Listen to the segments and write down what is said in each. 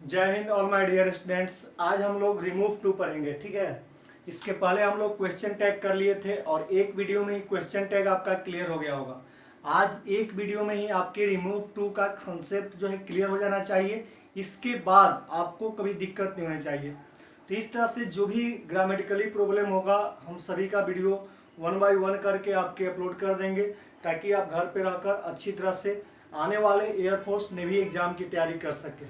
जय हिंद all my dear students. आज हम लोग रिमूव टू पढ़ेंगे, ठीक है। इसके पहले हम लोग क्वेश्चन टैग कर लिए थे और एक वीडियो में ही क्वेश्चन टैग आपका क्लियर हो गया होगा। आज एक वीडियो में ही आपके रिमूव टू का कंसेप्ट जो है क्लियर हो जाना चाहिए। इसके बाद आपको कभी दिक्कत नहीं होनी चाहिए। तो इस तरह से जो भी ग्रामेटिकली प्रॉब्लम होगा हम सभी का वीडियो 1 बाय 1 करके आपके अपलोड कर देंगे, ताकि आप घर पे रहकर अच्छी तरह से आने वाले एयरफोर्स नेवी एग्जाम की तैयारी कर सकें।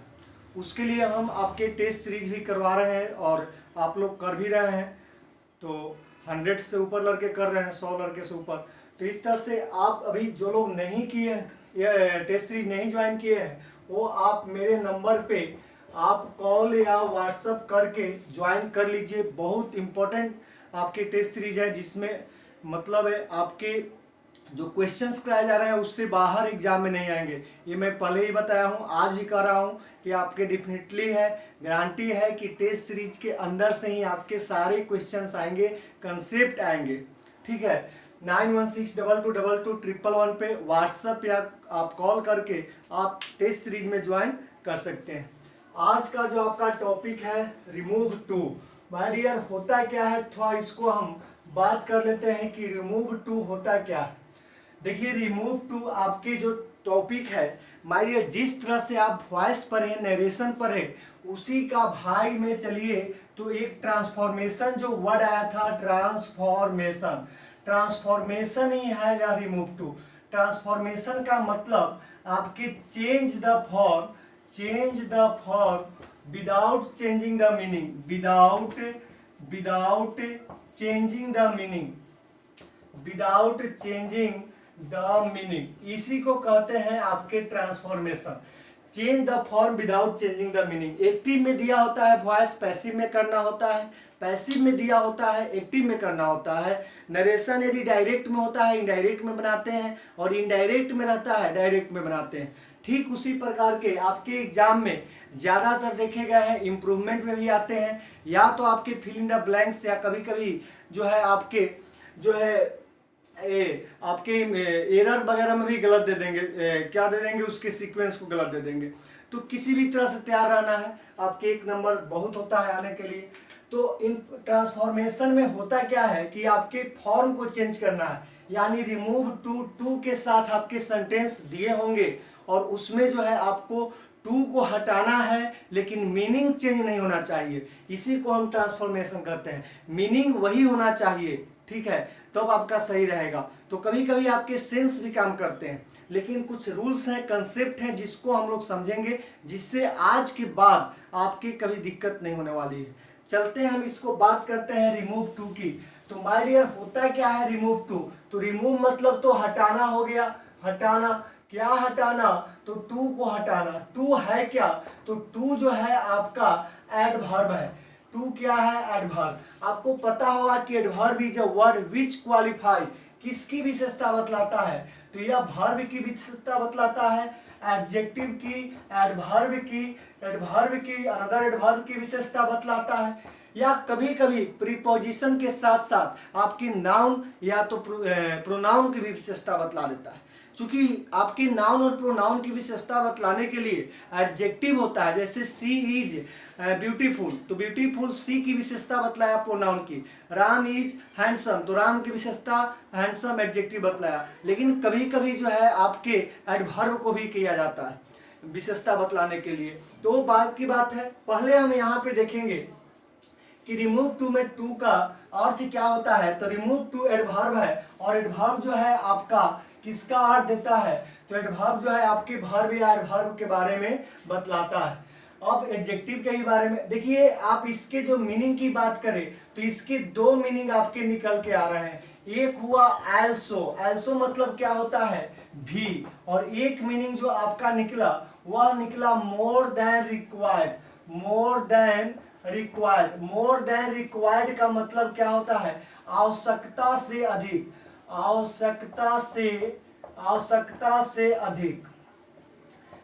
उसके लिए हम आपके टेस्ट सीरीज भी करवा रहे हैं और आप लोग कर भी रहे हैं। तो 100 से ऊपर लड़के कर रहे हैं, 100 लड़के से ऊपर। तो इस तरह से आप अभी जो लोग नहीं किए हैं, टेस्ट सीरीज नहीं ज्वाइन किए हैं, वो आप मेरे नंबर पे आप कॉल या व्हाट्सअप करके ज्वाइन कर लीजिए। बहुत इम्पोर्टेंट आपके टेस्ट सीरीज है, जिसमें मतलब है आपके जो क्वेश्चंस कराए जा रहे हैं उससे बाहर एग्जाम में नहीं आएंगे। ये मैं पहले ही बताया हूँ, आज भी कह रहा हूँ कि आपके डेफिनेटली है, गारंटी है कि टेस्ट सीरीज के अंदर से ही आपके सारे क्वेश्चंस आएंगे, कंसेप्ट आएंगे, ठीक है। 9162221111 पे व्हाट्सएप या आप कॉल करके आप टेस्ट सीरीज में ज्वाइन कर सकते हैं। आज का जो आपका टॉपिक है रिमूव टू। माय डियर, होता क्या है, थोड़ा इसको हम बात कर लेते हैं कि रिमूव टू होता क्या है। देखिए, रिमूव टू आपके जो टॉपिक है माय डियर, जिस तरह से आप वॉइस पढ़े, नरेशन पढ़े, उसी का भाई में चलिए तो एक ट्रांसफॉर्मेशन जो वर्ड आया था, ट्रांसफॉर्मेशन, ट्रांसफॉर्मेशन ही है या रिमूव टू। ट्रांसफॉर्मेशन का मतलब आपके change the form, change the form without changing the meaning, without changing the meaning, without changing the meaning, इसी को कहते हैं आपके transformation. Change the form without changing the meaning. Active में दिया होता है वॉइस, पैसिव में करना होता है, पैसिव में दिया होता है, एक्टिव में करना होता है। नरेशन यदि डायरेक्ट में होता है इनडायरेक्ट में बनाते हैं, और इनडायरेक्ट में रहता है डायरेक्ट में बनाते हैं। ठीक उसी प्रकार के आपके एग्जाम में ज़्यादातर देखे गए हैं, इम्प्रूवमेंट में भी आते हैं, या तो आपके फिल इन द ब्लैंक्स, या कभी कभी जो है आपके जो है आपके एरर वगैरह में भी गलत दे देंगे, क्या दे देंगे, उसके सीक्वेंस को गलत दे देंगे। तो किसी भी तरह से तैयार रहना है, आपके 1 नंबर बहुत होता है आने के लिए। तो इन ट्रांसफॉर्मेशन में होता क्या है कि आपके फॉर्म को चेंज करना है, यानी रिमूव टू, टू के साथ आपके सेंटेंस दिए होंगे और उसमें जो है आपको टू को हटाना है, लेकिन मीनिंग चेंज नहीं होना चाहिए। इसी को हम ट्रांसफॉर्मेशन कहते हैं। मीनिंग वही होना चाहिए, ठीक है, तब तो आपका सही रहेगा। तो कभी कभी आपके सेंस भी काम करते हैं, लेकिन कुछ रूल्स हैं, कंसेप्ट हैं, जिसको हम लोग समझेंगे, जिससे आज के बाद आपके कभी दिक्कत नहीं होने वाली है। चलते हैं, हम इसको बात करते हैं रिमूव टू की। तो माय डियर, होता क्या है रिमूव टू? तो रिमूव मतलब तो हटाना हो गया। हटाना, क्या हटाना? तो टू को हटाना। टू है क्या? तो टू जो है आपका एडवर्ब है। टू क्या है? एडवर्ब। आपको पता होगा कि adverb is a word which qualify, किसकी विशेषता बतलाता है? तो यह वर्ब की विशेषता बतलाता है, एडजेक्टिव की, एडवर्ब की, एडवर्ब की, अनदर एडवर्ब की विशेषता बतलाता है, या कभी कभी प्रीपोजिशन के साथ साथ आपकी नाउन या तो प्रोनाउन की भी विशेषता बतला देता है। चूंकि आपकी नाउन और प्रोनाउन की विशेषता बतलाने के लिए एडजेक्टिव होता है, जैसे सी इज ब्यूटीफुल, तो ब्यूटीफुल सी की विशेषता बतलाया प्रोनाउन की। राम इज हैंडसम, तो राम की विशेषता हैंडसम एडजेक्टिव बतलाया। लेकिन कभी कभी जो है आपके एडवर्ब को भी किया जाता है विशेषता बतलाने के लिए। तो बात की बात है, पहले हम यहाँ पे देखेंगे कि रिमूव टू में टू का अर्थ क्या होता है। तो रिमूव टू एडवर्ब है, और एडवर्ब जो है आपका किसका अर्थ देता है? तो एडवर्ब जो है आपके वर्ब या एडवर्ब के बारे में बतलाता है। अब एडजेक्टिव के ही बारे में देखिए, आप इसके जो मीनिंग की बात करें तो इसके 2 मीनिंग आपके निकल के आ रहे हैं। एक हुआ एल्सो, एल्सो मतलब क्या होता है? भी। और एक मीनिंग जो आपका निकला वह निकला more than required, more than required. More than required का मतलब क्या होता है? आवश्यकता से अधिक, आवश्यकता से अधिक।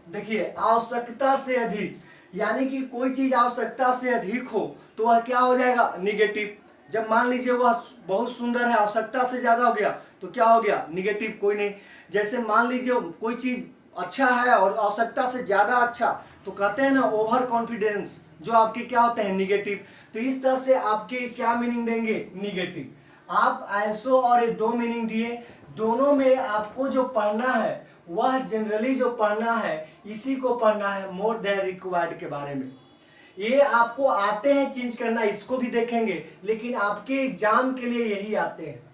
देखिए, आवश्यकता से अधिक यानी कि कोई चीज आवश्यकता से अधिक हो तो वह क्या हो जाएगा? निगेटिव। जब मान लीजिए वह बहुत सुंदर है, आवश्यकता से ज्यादा हो गया तो क्या हो गया? निगेटिव। कोई नहीं। जैसे मान लीजिए कोई चीज अच्छा है और आवश्यकता से ज्यादा अच्छा, तो कहते हैं ना ओवर कॉन्फिडेंस, जो आपके क्या होते हैं निगेटिव। तो इस तरह से आपके क्या मीनिंग देंगे, निगेटिव। आप आल्सो और ये दो मीनिंग दिए, दोनों में आपको जो पढ़ना है वह जनरली जो पढ़ना है इसी को पढ़ना है, मोर देन रिक्वायर्ड के बारे में। ये आपको आते हैं चेंज करना, इसको भी देखेंगे, लेकिन आपके एग्जाम के लिए यही आते हैं।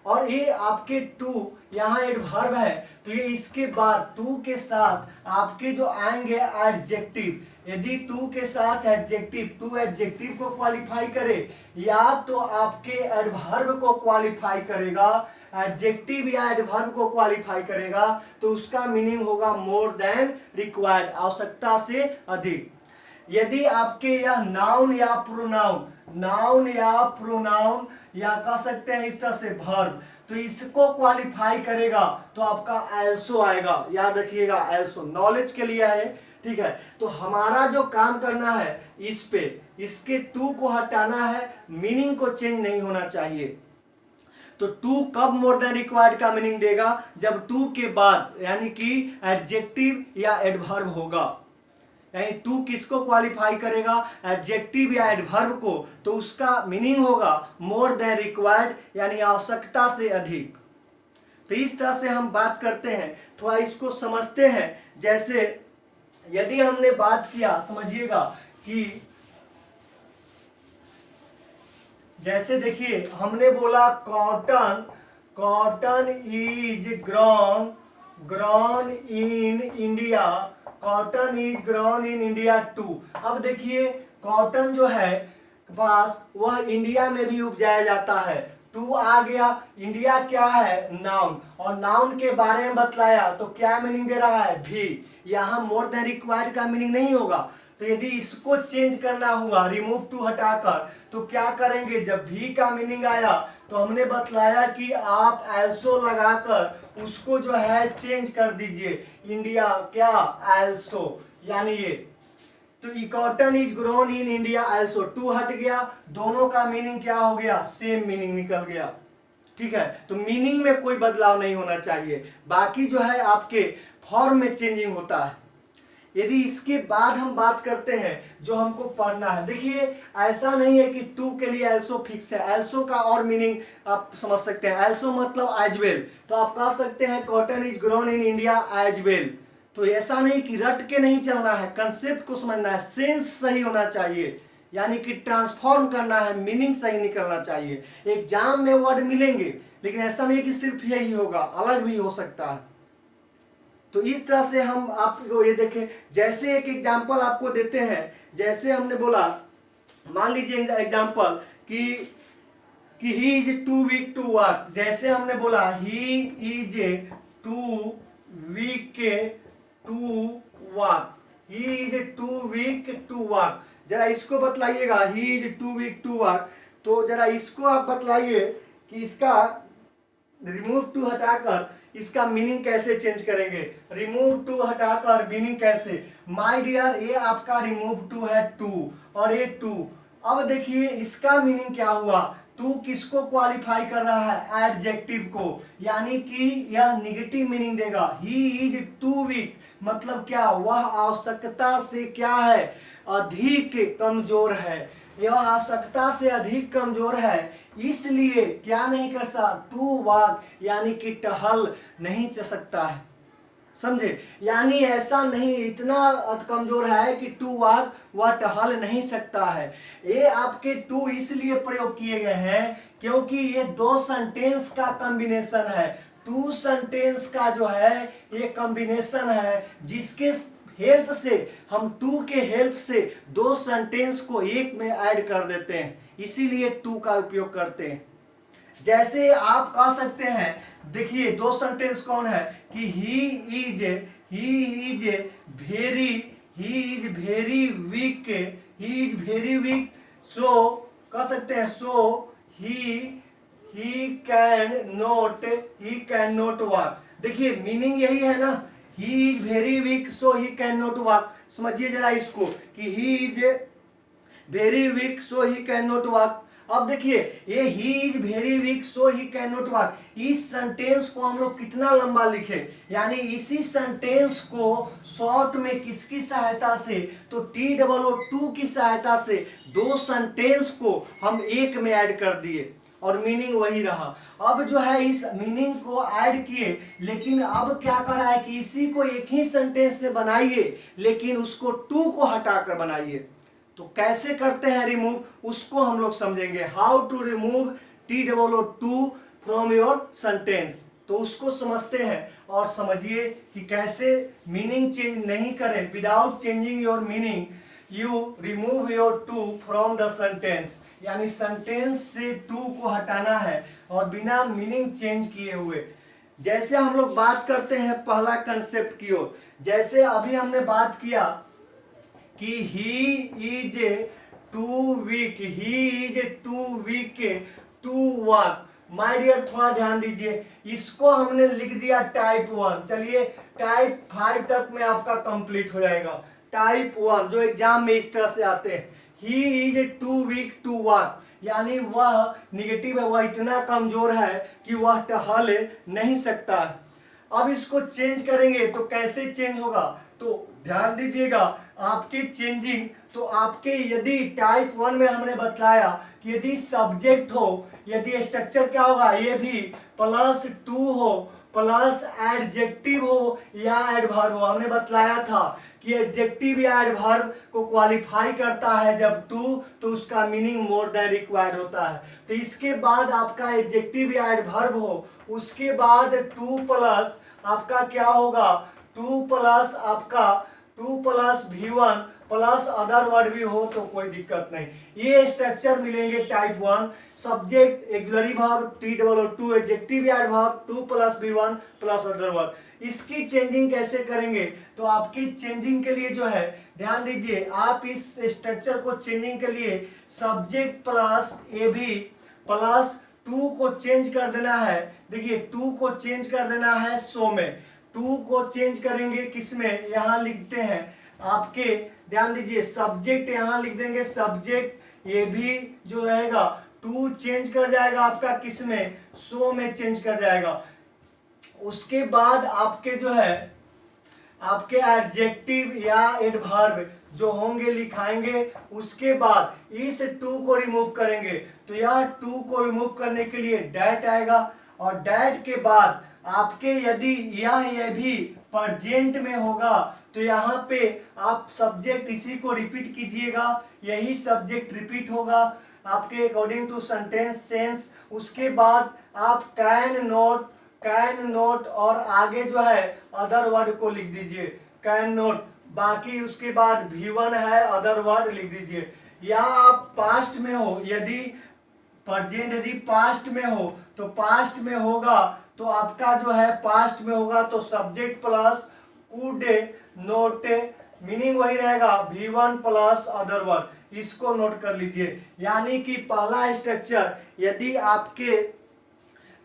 और ये आपके टू यहाँ एडवर्ब है, तो ये इसके बाद टू के साथ आपके जो आएंगे एडजेक्टिव, यदि टू के साथ एडजेक्टिव, टू एडजेक्टिव को क्वालिफाई करे या तो आपके एडवर्ब को क्वालिफाई करेगा, एडजेक्टिव या एडवर्ब को क्वालिफाई करेगा, तो उसका मीनिंग होगा मोर देन रिक्वायर्ड, आवश्यकता से अधिक। यदि आपके यह नाउन या प्रोनाउन, नाउन या प्रोनाउन या कह सकते हैं इस तरह से वर्ब, तो इसको क्वालिफाई करेगा तो आपका एल्सो आएगा, याद रखिएगा एल्सो नॉलेज के लिए है, ठीक है। तो हमारा जो काम करना है इस पे, इसके टू को हटाना है, मीनिंग को चेंज नहीं होना चाहिए। तो टू कब मोर देन रिक्वायर्ड का मीनिंग देगा, जब टू के बाद यानी कि एडजेक्टिव या एडवर्ब होगा। यानी टू किसको क्वालिफाई करेगा, एडजेक्टिव या एडवर्ब को, तो उसका मीनिंग होगा मोर देन रिक्वायर्ड, यानी आवश्यकता से अधिक। तो इस तरह से हम बात करते हैं, थोड़ा इसको समझते हैं। जैसे यदि हमने बात किया, समझिएगा कि जैसे देखिए हमने बोला cotton, cotton is grown, grown in India, cotton is grown in India too. अब देखिए कॉटन जो है पास वह इंडिया में भी उपजाया जाता है, टू आ गया, इंडिया क्या है नाउन, और नाउन के बारे में बतलाया तो क्या मीनिंग दे रहा है भी, यहाँ मोर देन रिक्वायर्ड का मीनिंग नहीं होगा। तो यदि इसको चेंज करना हुआ रिमूव टू हटाकर, तो क्या करेंगे, जब भी का मीनिंग आया तो हमने बतलाया कि आप एल्सो लगाकर उसको जो है चेंज कर दीजिए, इंडिया क्या एल्सो, यानी ये। तो cotton is grown in India also, too हट गया, दोनों का मीनिंग क्या हो गया, सेम मीनिंग निकल गया, ठीक है। तो मीनिंग में कोई बदलाव नहीं होना चाहिए, बाकी जो है आपके फॉर्म में चेंजिंग होता है। यदि इसके बाद हम बात करते हैं जो हमको पढ़ना है, देखिए ऐसा नहीं है कि टू के लिए एल्सो फिक्स है, एल्सो का और मीनिंग आप समझ सकते हैं, एल्सो मतलब एज वेल, तो आप कह सकते हैं cotton is grown in India as well. तो ऐसा नहीं कि रट के नहीं चलना है, कंसेप्ट को समझना है, सेंस सही होना चाहिए, यानी कि ट्रांसफॉर्म करना है, मीनिंग सही निकलना चाहिए। एग्जाम में वर्ड मिलेंगे, लेकिन ऐसा नहीं कि सिर्फ यही होगा, अलग भी हो सकता है। तो इस तरह से हम आपको ये देखें, जैसे एक एग्जांपल आपको देते हैं, जैसे हमने बोला, मान लीजिए एग्जांपल कि he is too weak to walk, जैसे हमने बोला he is too weak to walk, he is too weak to walk, जरा इसको बतलाइएगा, he is too weak to walk, तो जरा इसको आप बतलाइए कि इसका रिमूव टू हटाकर इसका मीनिंग कैसे चेंज करेंगे, रिमूव टू हटाकर मीनिंग कैसे। माय डियर ये आपका रिमूव टू है टू, और ये टू, अब देखिए इसका मीनिंग क्या हुआ, टू किसको क्वालिफाई कर रहा है, एडजेक्टिव को, यानी कि यह निगेटिव मीनिंग देगा। ही इज टू वीक मतलब क्या, वह आवश्यकता से क्या है, अधिक कमजोर है, यह आवश्यकता से अधिक कमजोर है, इसलिए क्या नहीं कर सकता, टू वॉक यानी कि टहल नहीं चल सकता है, समझे। यानी ऐसा नहीं, इतना कमजोर है कि टू वॉक वह टहल नहीं सकता है। ये आपके टू इसलिए प्रयोग किए गए हैं क्योंकि ये दो सेंटेंस का कॉम्बिनेशन है, टू सेंटेंस का जो है ये कॉम्बिनेशन है, जिसके हेल्प से हम टू के हेल्प से दो सेंटेंस को एक में ऐड कर देते हैं, इसीलिए टू का उपयोग करते हैं। जैसे आप कह सकते हैं, देखिए दो सेंटेंस कौन है कि ही इज वेरी वीक, सो कह सकते हैं सो ही कैन नॉट वॉक। देखिए मीनिंग यही है ना, he is very weak so he can not walk. समझिए जरा इसको कि he is very weak so he can not walk. अब देखिए ये he is very weak so he can not walk, इस सेंटेंस को हम लोग कितना लंबा लिखे, यानी इसी सेंटेंस को शॉर्ट में किसकी सहायता से, तो TOO की सहायता से दो सेंटेंस को हम एक में ऐड कर दिए और मीनिंग वही रहा। अब जो है इस मीनिंग को ऐड किए, लेकिन अब क्या करा है कि इसी को एक ही सेंटेंस से बनाइए, लेकिन उसको टू को हटाकर बनाइए। तो कैसे करते हैं रिमूव, उसको हम लोग समझेंगे। How to remove TOO from your sentence, तो उसको समझते हैं और समझिए कि कैसे मीनिंग चेंज नहीं करें। Without changing your meaning you remove your too from the sentence, यानी सेंटेंस से टू को हटाना है और बिना मीनिंग चेंज किए हुए। जैसे हम लोग बात करते हैं पहला कंसेप्ट की ओर, जैसे अभी हमने बात किया कि he is too weak, he is too weak to walk. My dear थोड़ा ध्यान दीजिए, इसको हमने लिख दिया टाइप 1। चलिए टाइप 5 तक में आपका कंप्लीट हो जाएगा। टाइप 1 जो एग्जाम में इस तरह से आते हैं, he is too weak to walk, यानी वह निगेटिव है, वह इतना कमजोर है कि वह टहल नहीं सकता। अब इसको चेंज करेंगे तो कैसे चेंज होगा, तो ध्यान दीजिएगा आपके चेंजिंग, तो आपके यदि टाइप 1 में हमने बतलाया कि यदि सब्जेक्ट हो, यदि स्ट्रक्चर क्या होगा, ये भी प्लस टू हो, प्लस एडजेक्टिव हो या एडवर्ब हो। हमने बतलाया था कि एडजेक्टिव या एडवर्ब को क्वालिफाई करता है जब टू, तो उसका मीनिंग मोर देन रिक्वायर्ड होता है। तो इसके बाद आपका एडजेक्टिव या एडवर्ब हो, उसके बाद टू प्लस आपका क्या होगा, टू प्लस आपका to plus V1 plus other word भी हो तो कोई दिक्कत नहीं। ये स्ट्रक्चर मिलेंगे type 1, subject auxiliary verb TOO, adjective या adverb to plus V1 plus other word. इसकी चेंजिंग कैसे करेंगे, तो आपकी चेंजिंग के लिए जो है ध्यान दीजिए, आप इस स्ट्रक्चर को चेंजिंग के लिए subject plus AB plus two को चेंज कर देना है। देखिए टू को चेंज कर देना है सो में, टू को चेंज करेंगे किसमें, यहां लिखते हैं आपके, ध्यान दीजिए सब्जेक्ट यहां लिख देंगे, सब्जेक्ट ये भी जो रहेगा टू चेंज कर जाएगा आपका किसमें, सो में चेंज कर जाएगा। उसके बाद आपके जो है आपके एडजेक्टिव या एडवर्ब जो होंगे लिखाएंगे, उसके बाद इस टू को रिमूव करेंगे। तो यह टू को रिमूव करने के लिए डैट आएगा, और डैट के बाद आपके यदि यह भी प्रेजेंट में होगा तो यहाँ पे आप सब्जेक्ट इसी को रिपीट कीजिएगा, यही सब्जेक्ट रिपीट होगा आपके अकॉर्डिंग टू सेंटेंस सेंस। उसके बाद आप कैन नॉट और आगे जो है अदर वर्ड को लिख दीजिए, कैन नॉट, बाकी उसके बाद V1 है अदर वर्ड लिख दीजिए। या आप पास्ट में हो, यदि प्रेजेंट यदि पास्ट में हो तो पास्ट में होगा तो आपका जो है पास्ट में होगा तो subject plus could note, meaning वही रहेगा V1 प्लस अदर वर्ड। इसको नोट कर लीजिए, यानी कि पहला स्ट्रक्चर यदि आपके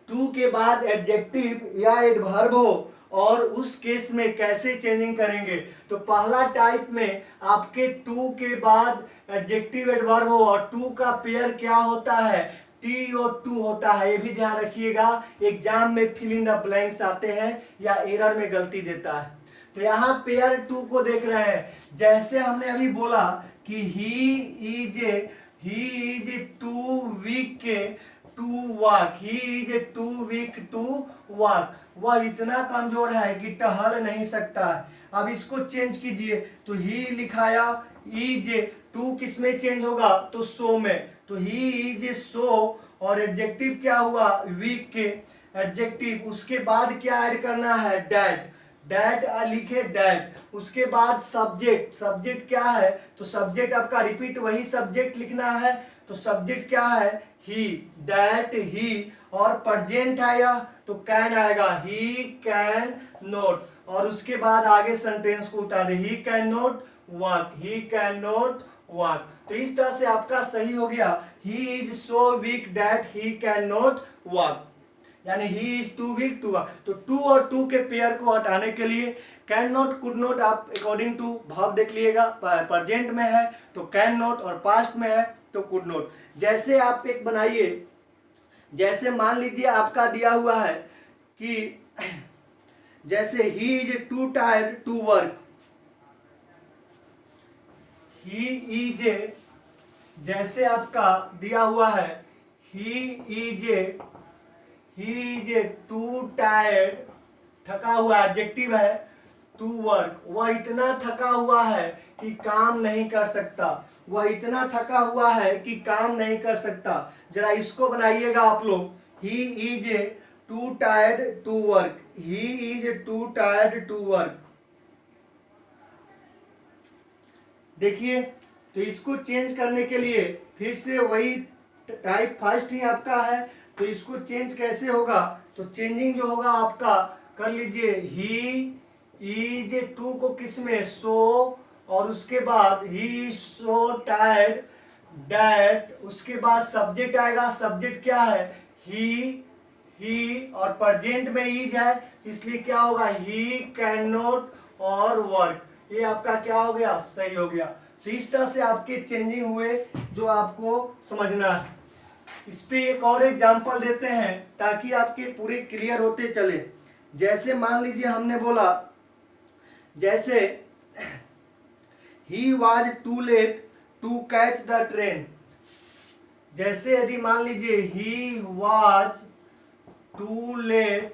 टू के बाद एडजेक्टिव या एडवर्ब हो, और उस केस में कैसे चेंजिंग करेंगे, तो पहला टाइप में आपके टू के बाद एडजेक्टिव एडवर्ब हो और टू का पेयर क्या होता है, TOO होता है। ये भी ध्यान रखिएगा, एग्जाम में फिल इन द ब्लैंक्स आते हैं या एरर में गलती देता है। तो यहाँ पेयर टू को देख रहे हैं, जैसे हमने अभी बोला कि he is too weak to walk, he is too weak to walk, वह इतना कमजोर है कि टहल नहीं सकता है। अब इसको चेंज कीजिए, तो ही लिखाया, इज टू किसमें चेंज होगा, तो सो में, तो ही इज सो, और एडजेक्टिव क्या हुआ, वीक के एडजेक्टिव। उसके बाद क्या ऐड करना है, डैट लिखे डैट। उसके बाद सब्जेक्ट क्या है, तो सब्जेक्ट आपका रिपीट वही सब्जेक्ट लिखना है, तो सब्जेक्ट क्या है, ही, डैट ही, और प्रेजेंट आया तो कैन आएगा, ही कैन नॉट, और उसके बाद आगे सेंटेंस को उतार दे, he can not walk, he can not walk. तो इस तरह से आपका सही हो गया, he is so weak that he can not walk, यानी he is too weak to walk. तो टू और टू के पेयर को हटाने के लिए कैन नॉट कुड नॉट आप अकॉर्डिंग टू भाव देख लीजिएगा, प्रेजेंट में है तो कैन नॉट और पास्ट में है तो कुड नॉट। जैसे आप एक बनाइए, जैसे मान लीजिए आपका दिया हुआ है कि जैसे he is too tired to work, he is, जैसे आपका दिया हुआ है ही इज टू टायर्ड, थका हुआ एडजेक्टिव है, टू वर्क, वह इतना थका हुआ है कि काम नहीं कर सकता, वह इतना थका हुआ है कि काम नहीं कर सकता। जरा इसको बनाइएगा आप लोग, he is too tired to work, he is too tired to work. देखिए, तो इसको चेंज करने के लिए फिर से वही टाइप फर्स्ट ही आपका है, तो इसको चेंज कैसे होगा, तो चेंजिंग जो होगा आपका कर लीजिए, ही इज टू को किस में, सो, और उसके बाद ही सो टायर्ड दैट, उसके बाद सब्जेक्ट आएगा, सब्जेक्ट क्या है, ही और प्रेजेंट में इज है, इसलिए क्या होगा, ही कैन नॉट और वर्क। ये आपका क्या हो गया, सही हो गया। तो इस तरह से आपके चेंजिंग हुए जो आपको समझना है। इस पे एक और एग्जांपल देते हैं ताकि आपके पूरे क्लियर होते चले। जैसे मान लीजिए हमने बोला, जैसे he was too late to catch the train, जैसे यदि मान लीजिए he was too late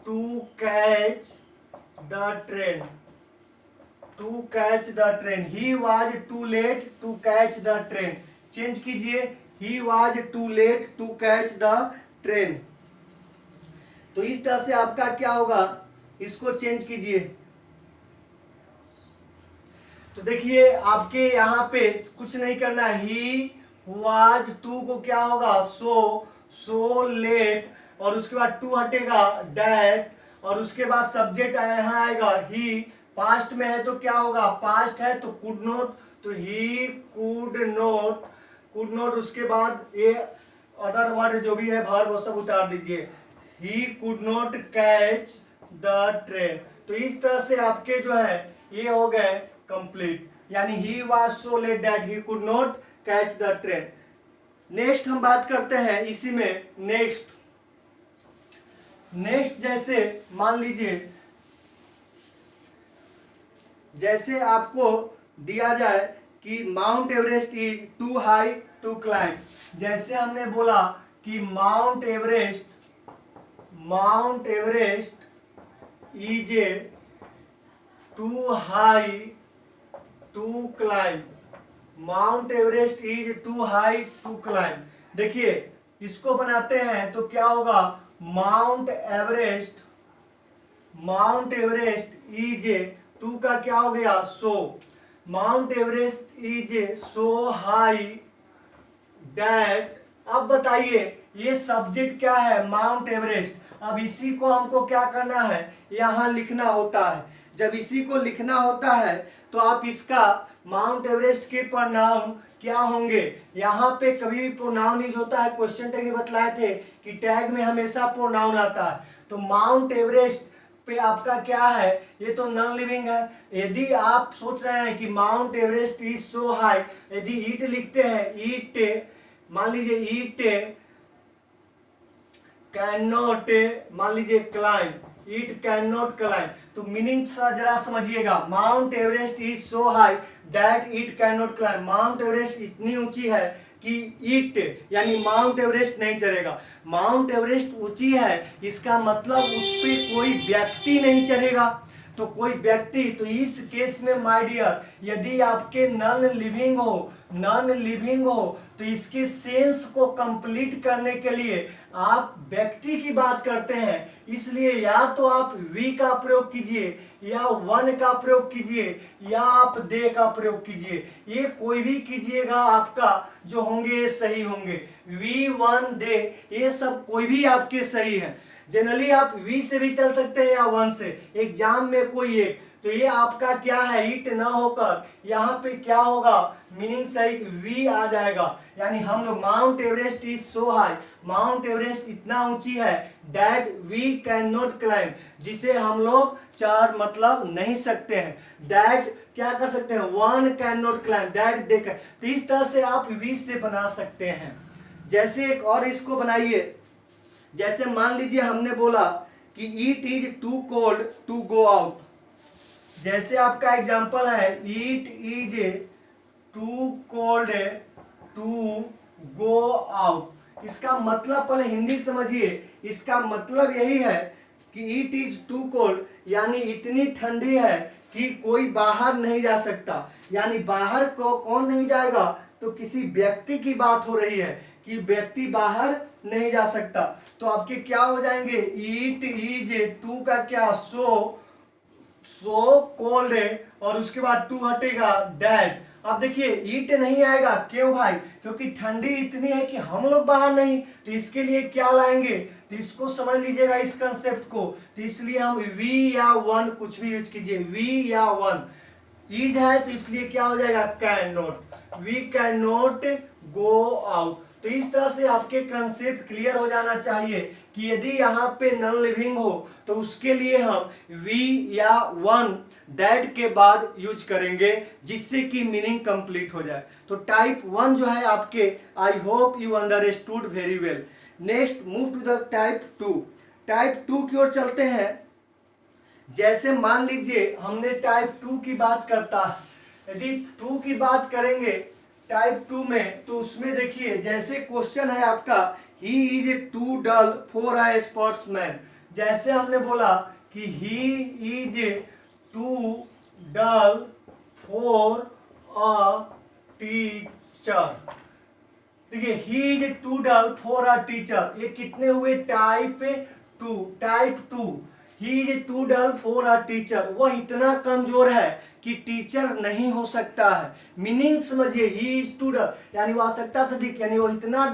to catch the train, to catch the train, he was too late to catch the train. Change कीजिए, he was too late to catch the train. तो इस तरह से आपका क्या होगा, इसको चेंज कीजिए। तो देखिए आपके यहाँ पे कुछ नहीं करना, ही वाज टू को क्या होगा, सो लेट, और उसके बाद टू हटेगा डैट, और उसके बाद सब्जेक्ट यहाँ आएगा ही, पास्ट में है तो क्या होगा, पास्ट है तो कुड नॉट, तो ही कुड नॉट, उसके बाद ये अदर वर्ड जो भी है वर्ब वो सब उतार दीजिए, he could not catch the train. तो इस तरह से आपके जो है ये हो गए कंप्लीट, यानी he was so let that he could not catch the train. Next हम बात करते हैं इसी में, नेक्स्ट जैसे मान लीजिए, जैसे आपको दिया जाए कि Mount Everest is too high to climb, जैसे हमने बोला कि Mount Everest is too high to climb, Mount Everest is too high to climb. देखिए इसको बनाते हैं तो क्या होगा, माउंट एवरेस्ट इज टू का क्या हो गया, so, Mount Everest is so high that. अब बताइए ये सब्जेक्ट क्या है, माउंट एवरेस्ट। अब इसी को हमको क्या करना है, यहाँ लिखना होता है। जब इसी को लिखना होता है तो आप इसका माउंट एवरेस्ट के प्रोनाउन क्या होंगे, यहाँ पे कभी भी प्रोनाउन यूज होता है, क्वेश्चन टैग में बतलाए थे कि टैग में हमेशा प्रोनाउन आता है। तो माउंट एवरेस्ट पे आपका क्या है, ये तो नॉन लिविंग है। यदि आप सोच रहे हैं कि Mount Everest is so high, यदि ईट लिखते हैं, ईट मान लीजिए, ईट कैन नॉट, मान लीजिए climb, eat can not climb. तो मीनिंग जरा समझिएगा, mount Everest is so high that eat can not climb, Mount Everest इतनी ऊंची है कि ईट यानी माउंट एवरेस्ट नहीं चढ़ेगा। माउंट एवरेस्ट ऊंची है इसका मतलब उस पर कोई व्यक्ति नहीं चढ़ेगा, तो कोई व्यक्ति, तो इस केस में माय डियर यदि आपके नॉन लिविंग हो तो इसके सेंस को कंप्लीट करने के लिए आप व्यक्ति की बात करते हैं, इसलिए या तो आप वी का प्रयोग कीजिए, या वन का प्रयोग कीजिए, या आप दे का प्रयोग कीजिए। ये कोई भी कीजिएगा आपका जो होंगे ये सही होंगे। वी, वन, दे, ये सब कोई भी आपके सही है। जनरली आप वी से भी चल सकते हैं या वन से, एग्जाम में कोई एक। तो ये आपका क्या है, इट ना होकर यहाँ पे क्या होगा, मीनिंग सही वी आ जाएगा। यानी हम लोग Mount Everest is so high, Mount Everest इतना ऊंची है, that we can not climb, जिसे हम लोग चार मतलब नहीं सकते हैं। दैट क्या कर सकते हैं, one can not climb, that देख। तो इस तरह से आप वी से बना सकते हैं। जैसे एक और इसको बनाइए, जैसे मान लीजिए हमने बोला कि it is too cold to go out. जैसे आपका एग्जांपल है, it is too cold to go out. इसका मतलब पहले हिंदी समझिए, इसका मतलब यही है कि इट इज टू कोल्ड यानी इतनी ठंडी है कि कोई बाहर नहीं जा सकता। यानी बाहर को कौन नहीं जाएगा, तो किसी व्यक्ति की बात हो रही है कि व्यक्ति बाहर नहीं जा सकता। तो आपके क्या हो जाएंगे, इट इज टू का क्या, सो कोल्ड है, और उसके बाद टू हटेगा दैट। अब देखिए ईट नहीं आएगा, क्यों भाई, क्योंकि ठंडी इतनी है कि हम लोग बाहर नहीं। तो इसके लिए क्या लाएंगे, तो इसको समझ लीजिएगा इस कंसेप्ट को। तो इसलिए हम वी या वन कुछ भी यूज कीजिए, वी या वन। ईज है तो इसलिए क्या हो जाएगा, can not, we can not go out. तो इस तरह से आपके कंसेप्ट क्लियर हो जाना चाहिए कि यदि यहाँ पे नॉन लिविंग हो तो उसके लिए हम वी या वन दैट के बाद यूज करेंगे, जिससे कि मीनिंग कंप्लीट हो जाए। तो टाइप वन जो है आपके, I hope you understood very well. Next move to the type two. Type two की ओर चलते हैं। जैसे मान लीजिए हमने टाइप टू की बात करता है, यदि टू की बात करेंगे टाइप टू में, तो उसमें देखिए जैसे क्वेश्चन है आपका, he is too dull for a sportsman. जैसे हमने बोला कि he is too dull for a teacher. देखिए he is too dull for a teacher, ये कितने हुए, type two. Type two, he is too dull for a teacher, वह इतना कमजोर है कि टीचर नहीं हो सकता है। मीनिंग समझिए, ही इज टू डल यानी वो आवश्यकता से अधिक, यानी वो इतना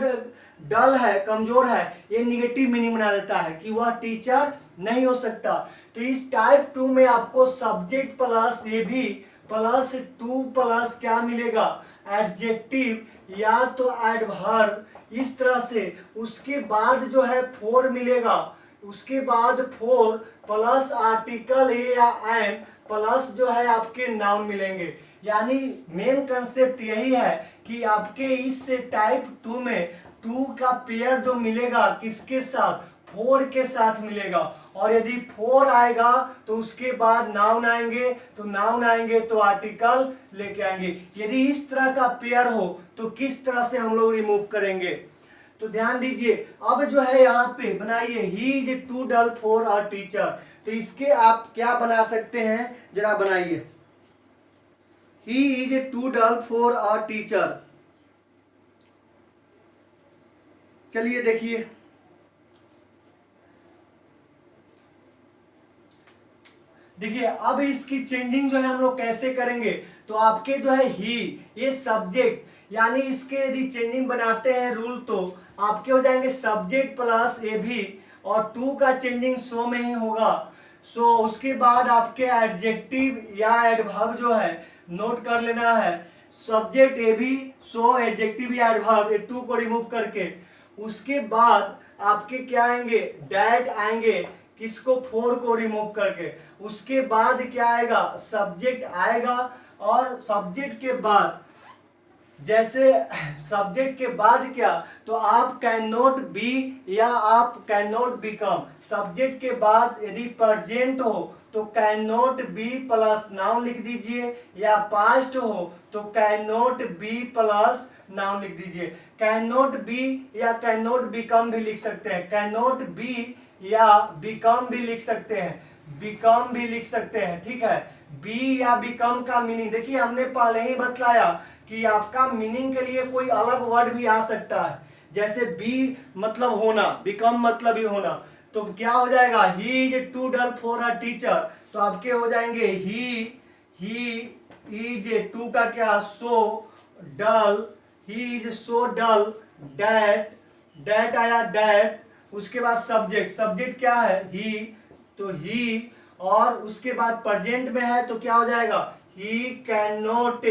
डल है, कमजोर है, ये निगेटिव मीनिंग बना देता है कि वह टीचर नहीं हो सकता। तो इस टाइप टू में आपको सब्जेक्ट प्लस ये भी प्लस टू प्लस क्या मिलेगा, एडजेक्टिव या तो एडवर्ब, इस तरह से। उसके बाद जो है फोर मिलेगा, उसके बाद फोर प्लस आर्टिकल ए या एन प्लस जो है आपके नाउन मिलेंगे। यानी मेन कंसेप्ट यही है कि आपके इस टाइप टू में टू का पेयर जो मिलेगा किसके साथ, फोर के साथ मिलेगा। और यदि फोर आएगा तो उसके बाद नाउन आएंगे, तो नाउन आएंगे तो आर्टिकल लेके आएंगे। यदि इस तरह का पेयर हो तो किस तरह से हम लोग रिमूव करेंगे, तो ध्यान दीजिए। अब जो है यहाँ पे बनाइए, he is too dull for a teacher. तो इसके आप क्या बना सकते हैं, जरा बनाइए, he is too dull for a teacher. चलिए देखिए, देखिए अब इसकी चेंजिंग जो है हम लोग कैसे करेंगे। तो आपके जो है ही, ये सब्जेक्ट, यानी इसके यदि चेंजिंग बनाते हैं रूल, तो आपके हो जाएंगे सब्जेक्ट प्लस ए भी, और टू का चेंजिंग सो में ही होगा। सो उसके बाद आपके एडजेक्टिव या एडवर्ब जो है नोट कर लेना है, सब्जेक्ट ए भी, सो एडजेक्टिव या एडवर्ब, टू को रिमूव करके। उसके बाद आपके क्या आएंगे, डैट आएंगे, किसको, फोर को रिमूव करके। उसके बाद क्या आएगा, सब्जेक्ट आएगा, और सब्जेक्ट के बाद, जैसे सब्जेक्ट के बाद क्या, तो आप कैन नॉट बी या आप कैन नॉट बिकम। सब्जेक्ट के बाद यदि प्रेजेंट हो तो can not B plus noun लिख दीजिए, या पास्ट हो तो can not B plus noun लिख दीजिए। कैन नॉट बी या कैन नॉट बिकम भी लिख सकते हैं, कैन नॉट बी या बिकम भी लिख सकते हैं, बिकम भी लिख सकते हैं, ठीक है। बी या बिकम का मीनिंग देखिए, हमने पहले ही बतलाया कि आपका मीनिंग के लिए कोई अलग वर्ड भी आ सकता है। जैसे बी मतलब होना, बिकम मतलब ही होना। तो क्या हो जाएगा, he is too dull for a teacher, तो आपके हो जाएंगे ही इज टू का क्या, so dull, he is so dull that, that आया दैट। उसके बाद सब्जेक्ट, सब्जेक्ट क्या है, ही, तो ही, और उसके बाद प्रेजेंट में है तो क्या हो जाएगा, ही कैन नॉट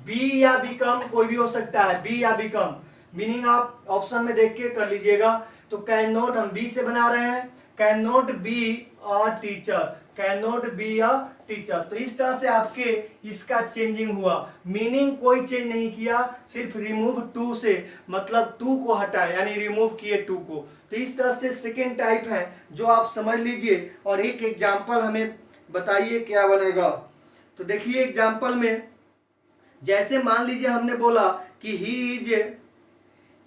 बी या बिकम, कोई भी हो सकता है, बी या बिकम। मीनिंग आप ऑप्शन में देख के कर लीजिएगा। तो कैन नॉट हम बी से बना रहे हैं, can not be a teacher, can not be a teacher. तो इस तरह से आपके इसका चेंजिंग हुआ, मीनिंग कोई चेंज नहीं किया, सिर्फ रिमूव टू से, मतलब टू को हटाए यानी रिमूव किए टू को। तो इस तरह से सेकेंड टाइप है जो आप समझ लीजिए। और एक एग्जाम्पल हमें बताइए क्या बनेगा। तो देखिए एग्जाम्पल में, जैसे मान लीजिए हमने बोला कि he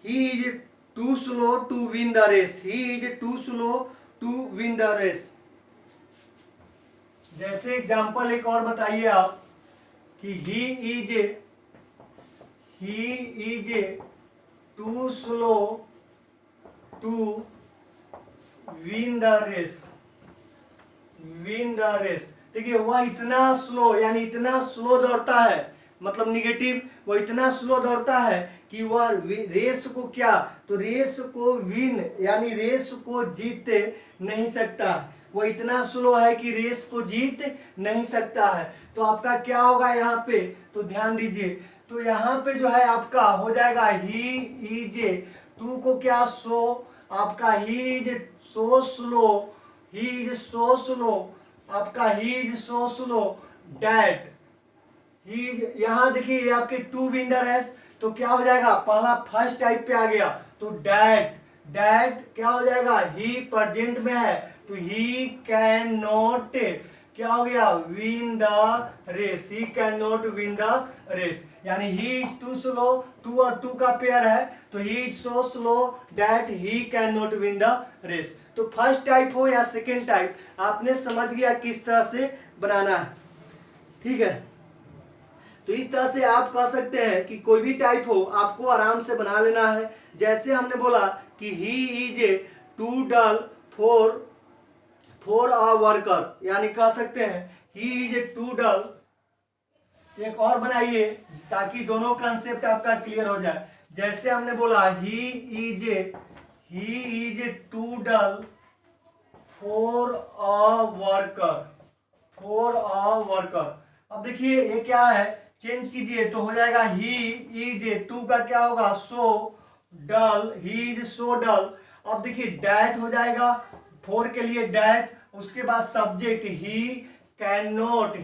is too slow to win the race, he is too slow to win the race. जैसे एग्जाम्पल एक और बताइए आप कि he is too slow to win the race, win the race. देखिए वह इतना स्लो, यानी इतना स्लो दौड़ता है, मतलब निगेटिव, वो इतना स्लो दौड़ता है कि वह रेस को क्या, तो रेस को विन यानी रेस को जीत नहीं सकता। वो इतना स्लो है कि रेस को जीत नहीं सकता है। तो आपका क्या होगा यहाँ पे, तो ध्यान दीजिए। तो यहाँ पे जो है आपका हो जाएगा ही इज टू को क्या सो, आपका he is so slow, he is so slow, आपका he is so slow that he. यहाँ देखिए आपके टू विन द रेस, तो क्या हो जाएगा, पहला फर्स्ट टाइप पे आ गया, तो डैट, डैट क्या हो जाएगा, ही प्रेजेंट में है तो ही कैन नॉट, क्या हो गया, win the race, he can not win the race. यानी he is too slow, too और टू का पेयर है, तो he is so slow that he can not win the race. तो फर्स्ट टाइप हो या सेकेंड टाइप, आपने समझ गया किस तरह से बनाना है, ठीक है। तो इस तरह से आप कह सकते हैं कि कोई भी टाइप हो आपको आराम से बना लेना है। जैसे हमने बोला कि he is too dull for a worker, यानी कह सकते हैं ही इज टू डल। एक और बनाइए ताकि दोनों कंसेप्ट आपका क्लियर हो जाए। जैसे हमने बोला he is too dull for a worker, for a worker. अब देखिए ये क्या है, चेंज कीजिए तो हो जाएगा ही इज, टू का क्या होगा, सो डल, ही इज सो डल। अब देखिए डैट हो जाएगा, फोर के लिए डैट, उसके बाद subject he can not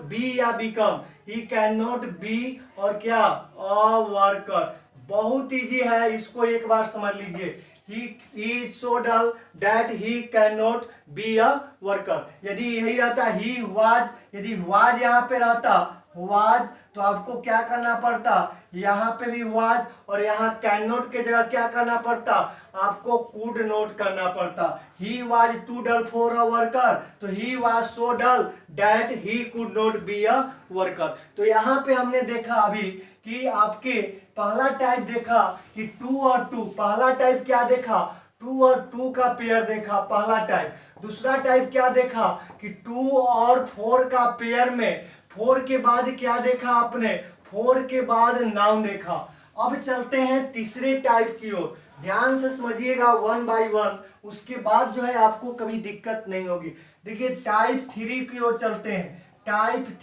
be या become, he can not be और क्या, अ वर्कर। बहुत इजी है, इसको एक बार समझ लीजिए। He is so dull that he cannot be a worker। यदि यही रहता he was, यदि was यहाँ पे रहता was, तो आपको क्या करना पड़ता, यहाँ पे भी was और यहाँ कैन नॉट के जगह क्या करना पड़ता, आपको कुड नोट करना पड़ता। he was too dull for a worker, तो he was so dull that he could not be a worker। तो यहाँ पे हमने देखा अभी कि आपके पहला टाइप देखा कि टू और टू, पहला टाइप क्या देखा, टू और टू का पेयर देखा पहला टाइप। दूसरा टाइप क्या देखा कि टू और फोर का पेयर में, फोर के बाद क्या देखा आपने, फोर के बाद नाउन देखा। अब चलते हैं तीसरे टाइप की ओर, ध्यान से समझिएगा वन बाय वन, उसके बाद जो है आपको कभी दिक्कत नहीं होगी। देखिए टाइप थ्री की ओर चलते हैं। टाइप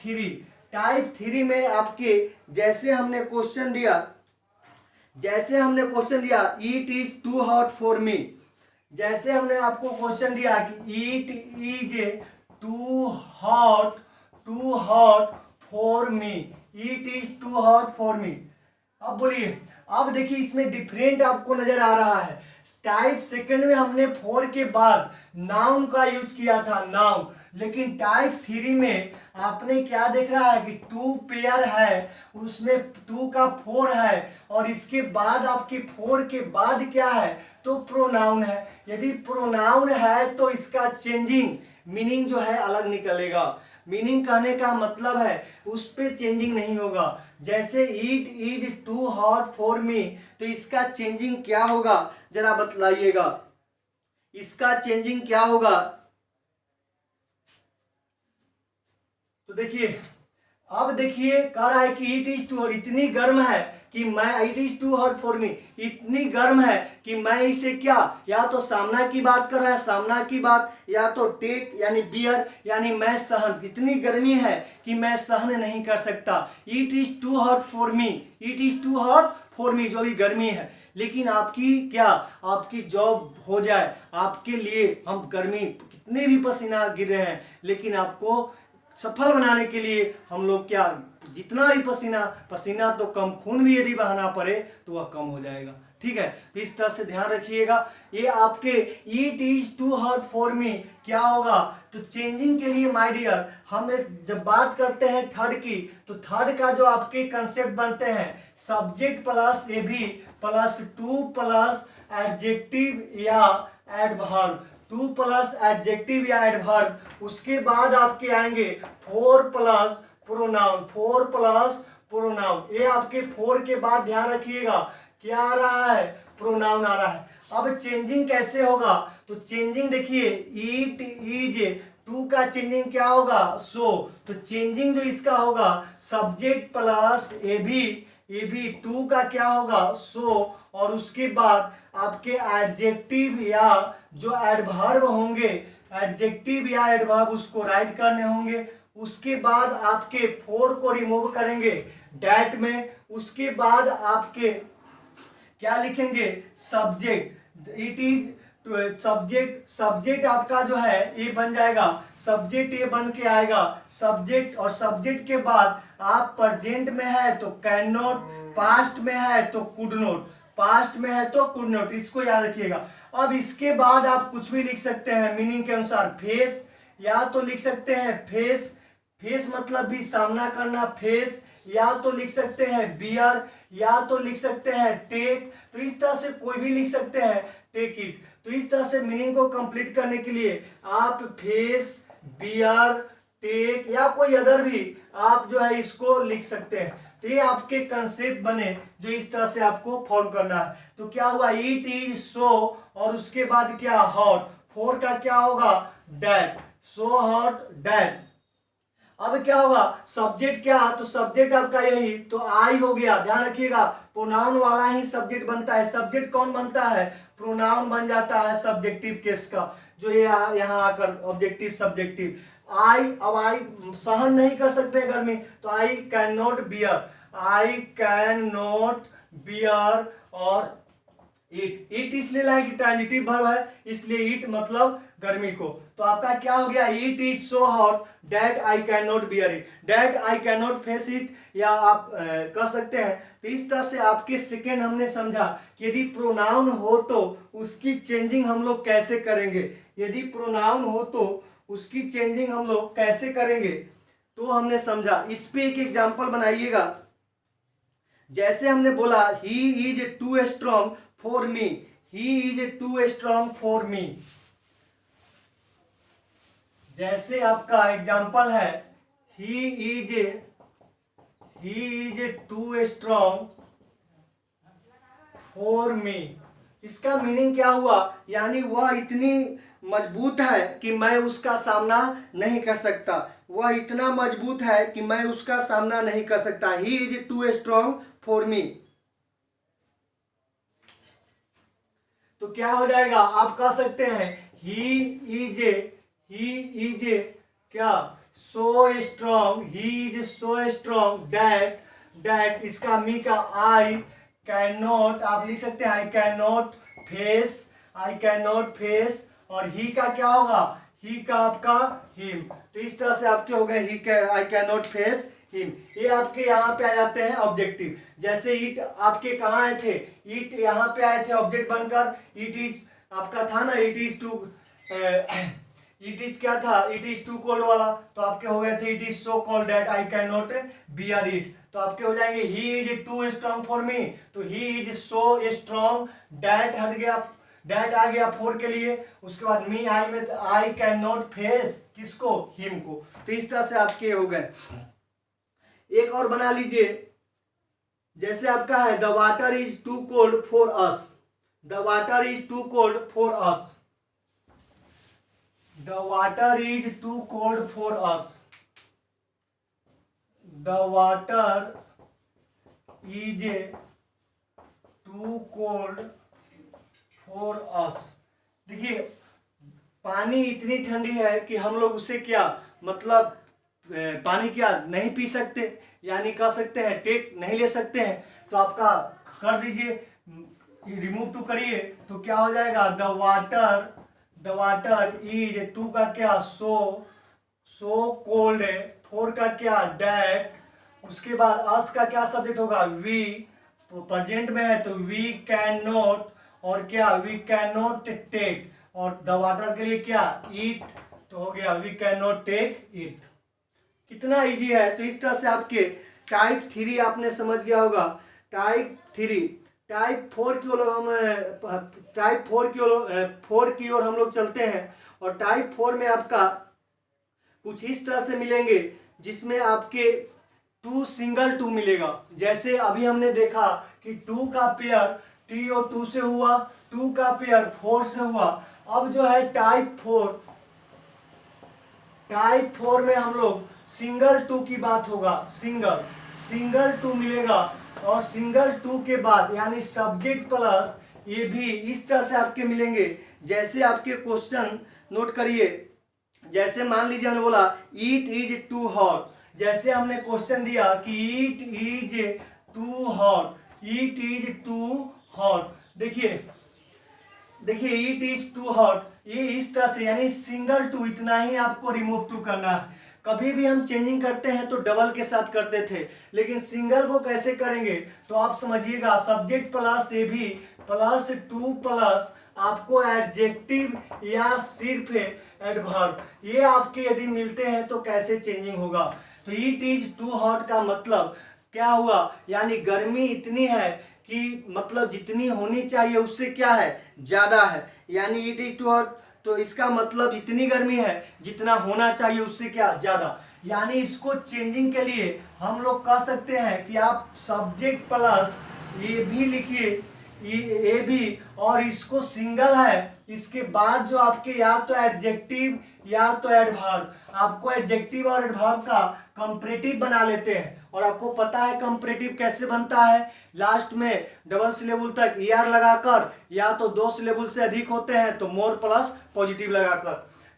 थ्री में आपके जैसे हमने क्वेश्चन दिया, it is too hot for me, जैसे हमने आपको क्वेश्चन दिया कि it is too hot for me, it is too hot for me. अब बोलिए, अब देखिए इसमें डिफरेंट आपको नजर आ रहा है। टाइप सेकंड में हमने फोर के बाद नाउन का यूज किया था, नाउन, लेकिन टाइप थ्री में आपने क्या देख रहा है कि टू पेयर है, उसमें टू का फोर है और इसके बाद आपके फोर के बाद क्या है, तो प्रोनाउन है। यदि प्रोनाउन है तो इसका चेंजिंग मीनिंग जो है अलग निकलेगा। मीनिंग कहने का मतलब है उस पे चेंजिंग नहीं होगा। जैसे it is too hot for me, तो इसका चेंजिंग क्या होगा जरा बतलाइएगा, इसका चेंजिंग क्या होगा। तो देखिए, अब देखिए कह रहा है कि ईट इज टू, इतनी गर्म है कि मैं it is too hot for me, इतनी गर्म है कि मैं इसे क्या, या तो सामना की बात कर रहा है, सामना की बात, या तो टेक यानी बियर यानी मैं सहन, इतनी गर्मी है कि मैं सहन नहीं कर सकता। It is too hot for me, it is too hot for me, जो भी गर्मी है। लेकिन आपकी क्या, आपकी जॉब हो जाए, आपके लिए हम गर्मी कितने भी पसीना गिर रहे हैं, लेकिन आपको सफल बनाने के लिए हम लोग क्या, जितना भी पसीना तो कम, खून भी यदि बहाना पड़े तो वह कम हो जाएगा। ठीक है, तो इस तरह से ध्यान रखिएगा। ये आपके it is too hot for me क्या होगा, तो चेंजिंग के लिए माय डियर, हम जब बात करते हैं थर्ड की, तो थर्ड का जो आपके कंसेप्ट बनते हैं, subject plus A B plus too plus adjective या एडवर्ब, टू प्लस एडजेक्टिव या एडवर्ब, उसके बाद आपके आएंगे for plus pronoun, for plus pronoun. ये आपके फोर के बाद ध्यान रखिएगा क्या आ रहा है, प्रोनाउन आ रहा है। अब चेंजिंग कैसे होगा, तो चेंजिंग देखिए, ईट इज, टू का चेंजिंग क्या होगा, सो, तो चेंजिंग जो इसका होगा subject plus A B, too का क्या होगा सो, और उसके बाद आपके एडजेक्टिव या जो एडवर्ब होंगे, एडजेक्टिव या एडवर्ब उसको राइट करने होंगे। उसके बाद आपके फोर को रिमूव करेंगे डैट में, उसके बाद आपके क्या लिखेंगे, सब्जेक्ट, इट इज सब्जेक्ट आपका जो है ये बन जाएगा, सब्जेक्ट ये बन के आएगा सब्जेक्ट, और सब्जेक्ट के बाद आप प्रेजेंट में है तो कैन नॉट, पास्ट में है तो कुड नॉट, पास्ट में है तो कुड नॉट, इसको याद रखिएगा। अब इसके बाद आप कुछ भी लिख सकते हैं मीनिंग के अनुसार, फेस, या तो लिख सकते हैं फेस, फेस मतलब भी सामना करना, फेस, या तो लिख सकते हैं बियर, या तो लिख सकते हैं टेक, तो इस तरह से कोई भी लिख सकते हैं टेक इट। तो इस तरह से मीनिंग को कंप्लीट करने के लिए आप फेस, बियर, टेक या कोई अदर भी आप जो है इसको लिख सकते हैं। तो ये आपके कंसेप्ट बने जो इस तरह से आपको फॉर्म करना है। तो क्या हुआ, इट इज सो, और उसके बाद क्या, हॉट, फोर का क्या होगा, दैट, सो हॉट दैट। अब क्या होगा, सब्जेक्ट क्या, तो सब्जेक्ट आपका यही तो आई हो गया, ध्यान रखिएगा प्रोनाउन वाला ही सब्जेक्ट बनता है। सब्जेक्ट कौन बनता है, प्रोनाउन बन जाता है सब्जेक्टिव केस का, जो ये यहाँ आकर ऑब्जेक्टिव सब्जेक्टिव। आई, अब आई सहन नहीं कर सकते गर्मी, तो आई can not beer, I can not beer, और इट इसलिए लाइक ट्रांजिटिव वर्ब है, इसलिए इट मतलब गर्मी को। तो आपका क्या हो गया, it is so hot that I can not bear it, that I can not face it, या आप कह सकते हैं। तो इस तरह से आपके सेकेंड हमने समझा कि यदि प्रोनाउन हो तो उसकी चेंजिंग हम लोग कैसे करेंगे, यदि प्रोनाउन हो तो उसकी चेंजिंग हम लोग कैसे करेंगे, तो हमने समझा। इस पे एक एग्जाम्पल बनाइएगा। जैसे हमने बोला he is too strong for me, he is too strong for me, जैसे आपका एग्जाम्पल है he is too strong for me. इसका मीनिंग क्या हुआ, यानी वह इतनी मजबूत है कि मैं उसका सामना नहीं कर सकता, वह इतना मजबूत है कि मैं उसका सामना नहीं कर सकता। He is too strong for me. तो क्या हो जाएगा, आप कह सकते हैं ही इज क्या, so strong, he is so strong that इसका मी का आई कैन नॉट, आप लिख सकते हैं आई can not face, I can not face, और ही का क्या होगा, ही का आपका हिम। तो इस तरह से आपके हो गए he I can not face him. ये आपके यहाँ पे आ जाते हैं ऑब्जेक्टिव। जैसे इट आपके कहाँ आए थे, इट यहाँ पे आए थे ऑब्जेक्ट बनकर, इट इज आपका था ना, it is too, it is क्या था, इट इज टू कोल्ड वाला, तो आपके हो गए थे it is so cold that I can not bear it. तो आपके हो जाएंगे he is too strong for me, तो he is so strong that हट गया, दैट आ गया फोर के लिए। उसके बाद मी आई में आई कैन नॉट फेस किसको, हिम को। तो इस तरह से आपके हो गए। एक और बना लीजिए, जैसे आपका है the water is too cold for us, the water is too cold for us, the water is too cold for us, the water is too cold for us. देखिए पानी इतनी ठंडी है कि हम लोग उसे क्या मतलब पानी क्या नहीं पी सकते, यानी कह सकते हैं टेक नहीं ले सकते हैं। तो आपका कर दीजिए, रिमूव टू करिए तो क्या हो जाएगा, द वाटर इज टू का क्या सो कोल्ड है, फोर का क्या डैट, उसके बाद अस का क्या सब्जेक्ट होगा वी, प्रेजेंट में है तो वी कैन नॉट, और क्या वी कैन नॉट टेक, और द वाटर के लिए क्या ईट, तो हो गया we can not take it. कितना इजी है। तो इस तरह से आपके टाइप 3 आपने समझ गया होगा। टाइप 3, टाइप 4 की ओर हम टाइप 4 की ओर हम लोग चलते हैं। और टाइप 4 में आपका कुछ इस तरह से मिलेंगे जिसमें आपके टू सिंगल टू मिलेगा। जैसे अभी हमने देखा कि टू का पेयर टी और टू से हुआ, टू का पेयर 4 से हुआ। अब जो है टाइप 4 में हम लोग सिंगल टू की बात होगा, सिंगल टू मिलेगा। और सिंगल टू के बाद यानी सब्जेक्ट प्लस ये भी इस तरह से आपके मिलेंगे। जैसे आपके क्वेश्चन नोट करिए, जैसे मान लीजिए हमने बोला ईट इज टू हॉट, जैसे हमने क्वेश्चन दिया कि it is too hot, it is too hot, देखिए ईट इज टू हॉट, ये इस तरह से यानी सिंगल टू, इतना ही आपको रिमूव टू करना है। कभी भी हम चेंजिंग करते हैं तो डबल के साथ करते थे, लेकिन सिंगल को कैसे करेंगे तो आप समझिएगा, सब्जेक्ट प्लस ए भी प्लस टू प्लस आपको एडजेक्टिव या सिर्फ एडवर्ब, ये आपके यदि मिलते हैं तो कैसे चेंजिंग होगा। तो इट इज टू हॉट का मतलब क्या हुआ, यानी गर्मी इतनी है कि मतलब जितनी होनी चाहिए उससे क्या है ज्यादा है, यानी इट इज टू हॉट, तो इसका मतलब इतनी गर्मी है जितना होना चाहिए उससे क्या ज्यादा। यानी इसको चेंजिंग के लिए हम लोग कह सकते हैं कि आप सब्जेक्ट प्लस ये भी लिखिए, ये भी, और इसको सिंगल है, इसके बाद जो आपके या तो एडजेक्टिव या तो एडवर्ब, आपको एडजेक्टिव और एडवर्ब का कंपैरेटिव बना लेते हैं। और आपको पता है कंपैरेटिव कैसे बनता है, लास्ट में डबल सिलेबल तक ईआर लगाकर, या तो 2 सिलेबल से अधिक होते हैं तो मोर प्लस पॉजिटिव लगाकर।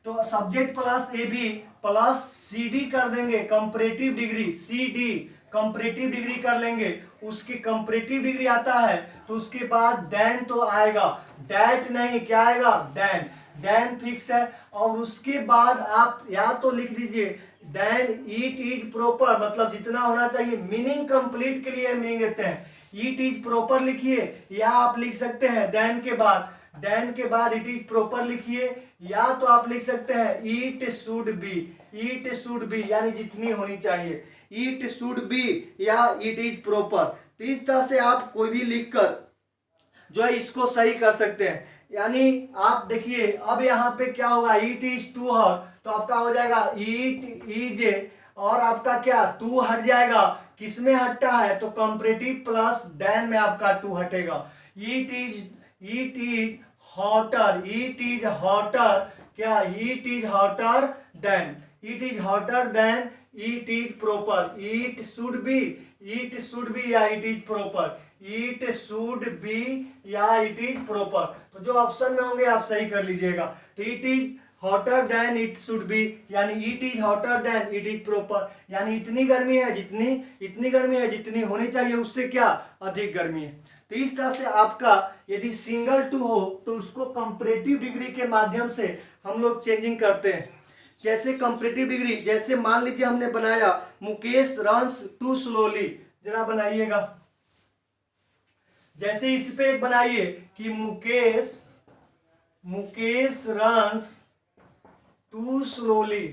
तो subject plus A B plus C D कर देंगे, comparative degree C D comparative degree कर लेंगे, उसकी कंपैरेटिव डिग्री आता है तो उसके बाद देन तो आएगा, दैट नहीं, क्या आएगा देन, देन फिक्स है। और उसके बाद आप या तो लिख दीजिए देन इट इज प्रॉपर, मतलब जितना होना चाहिए, मीनिंग कंप्लीट के लिए मीनिंग देते हैं, इट इज प्रॉपर लिखिए, या आप लिख सकते हैं देन के बाद इट इज प्रॉपर लिखिए, या तो आप लिख सकते हैं इट शुड बी यानी जितनी होनी चाहिए, इट शुड बी या इट इज प्रॉपर। तो इस तरह से आप कोई भी लिखकर जो है इसको सही कर सकते हैं। यानी आप देखिए अब यहाँ पे क्या होगा, इट इज टू हॉट, तो आपका हो जाएगा इट इज, और आपका क्या टू हट जाएगा, किसमें हटता है तो कंपैरेटिव प्लस देन में आपका टू हटेगा। इट इज हॉटर, क्या it is hotter than, it is proper, it should be या it is proper, it should be या इट इज प्रॉपर। तो जो ऑप्शन में होंगे आप सही कर लीजिएगा। तो it is hotter than it should be, यानी it is hotter than it is proper, यानी इतनी गर्मी है जितनी होनी चाहिए उससे क्या अधिक गर्मी है। तो इस तरह से आपका यदि सिंगल टू हो तो उसको कंपैरेटिव डिग्री के माध्यम से हम लोग चेंजिंग करते हैं। जैसे कंपैरेटिव डिग्री, जैसे मान लीजिए हमने बनाया मुकेश रन्स टू स्लोली, जरा बनाइएगा, जैसे इस पे एक बनाइए कि मुकेश रन्स टू स्लोली,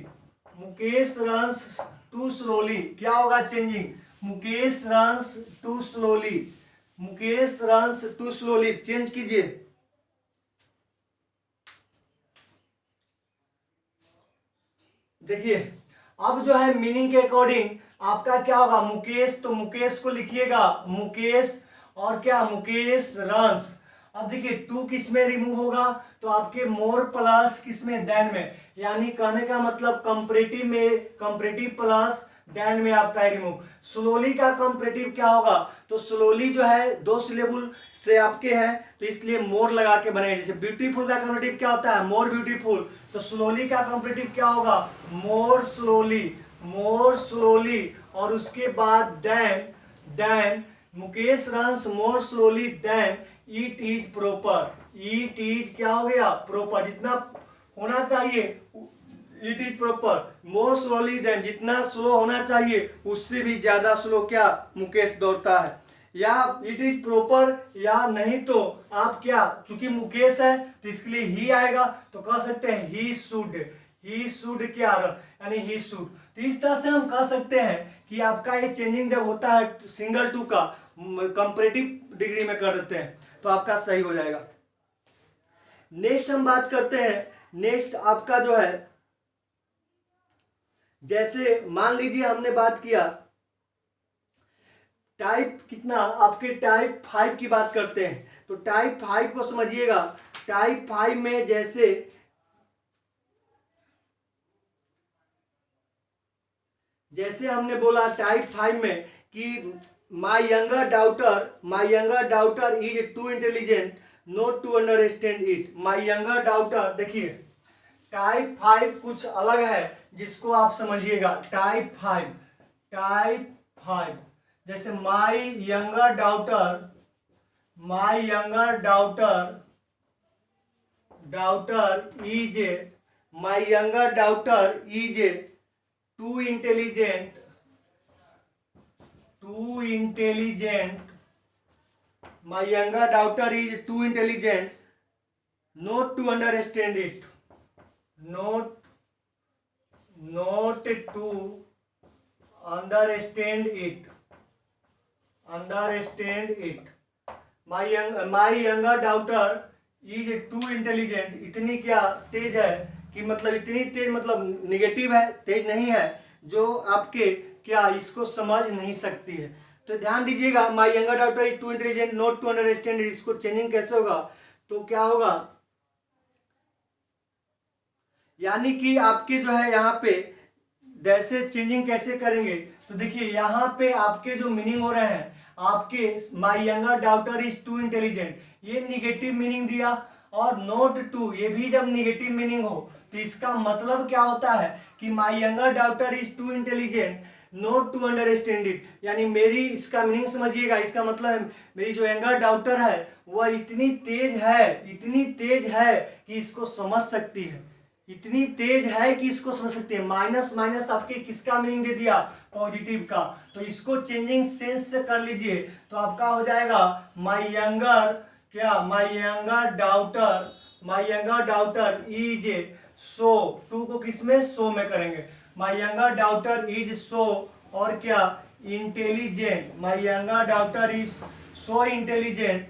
क्या होगा changing, Mukesh runs too slowly change कीजिए। देखिए अब जो है मीनिंग के अकॉर्डिंग आपका क्या होगा, मुकेश, तो मुकेश को लिखिएगा मुकेश, और क्या मुकेश रन्स। अब देखिए टू किस में रिमूव होगा तो आपके मोर प्लस किस में देन में, यानी कहने का मतलब कंपैरेटिव में कंपैरेटिव प्लस देन में आपका है रिमूव। स्लोली का कंपैरेटिव क्या होगा, तो स्लोली जो है 2 सिलेबल से आपके है, तो इसलिए मोर लगा के बने। जैसे ब्यूटीफुल का कंपैरेटिव क्या होता है, मोर ब्यूटीफुल, तो स्लोली का कंपैरेटिव क्या होगा, मोर स्लोली, मोर स्लोली। और उसके बाद than Mukesh runs more slowly than it is proper, it is क्या हो गया, प्रॉपर, जितना होना चाहिए it is proper, more slowly than, जितना स्लो होना चाहिए उससे भी ज्यादा स्लो क्या मुकेश दौड़ता है। या इट इज प्रॉपर, या नहीं तो आप क्या, चूंकि मुकेश है तो इसके लिए ही आएगा, तो कह सकते हैं ही शुड क्या, यानी ही शुड। तो इस तरह से हम कह सकते हैं कि आपका ये चेंजिंग जब होता है सिंगल टू का कंपैरेटिव डिग्री में कर देते हैं तो आपका सही हो जाएगा। नेक्स्ट हम बात करते हैं, नेक्स्ट आपका जो है, जैसे मान लीजिए हमने बात किया टाइप कितना, आपके टाइप 5 की बात करते हैं, तो टाइप 5 को समझिएगा। टाइप 5 में जैसे हमने बोला टाइप 5 में कि my younger daughter is too intelligent not to understand it. My younger daughter, देखिए टाइप 5 कुछ अलग है जिसको आप समझिएगा। टाइप 5 जैसे माई younger daughter is too intelligent my younger daughter is too intelligent not to understand it, not to understand it my younger daughter is too intelligent, इतनी क्या तेज है, कि मतलब इतनी तेज मतलब निगेटिव है, तेज नहीं है, जो आपके क्या इसको समझ नहीं सकती है। तो ध्यान दीजिएगा, my younger daughter is too intelligent not to understand, इसको चेंजिंग कैसे होगा, तो क्या होगा, यानी कि आपके जो है यहाँ पे जैसे चेंजिंग कैसे करेंगे, तो देखिए यहाँ पे आपके जो मीनिंग हो रहे हैं, आपके माई younger daughter is too intelligent, ये निगेटिव मीनिंग दिया, और नॉट टू, ये भी जब निगेटिव मीनिंग हो तो इसका मतलब क्या होता है कि my younger daughter is too intelligent not to understand it, यानी मेरी, इसका मीनिंग समझिएगा, इसका मतलब है मेरी जो यंगर डॉटर है वह इतनी तेज है कि इसको समझ सकती है, इतनी तेज है कि इसको समझ सकती है। माइनस माइनस आपके किसका मीनिंग दे दिया, पॉजिटिव का, तो इसको चेंजिंग सेंस से कर लीजिए तो आपका हो जाएगा माई यंगर क्या, my younger daughter is so, too को किसमें, सो में करेंगे, my younger daughter is so, और क्या, intelligent, my younger daughter is so intelligent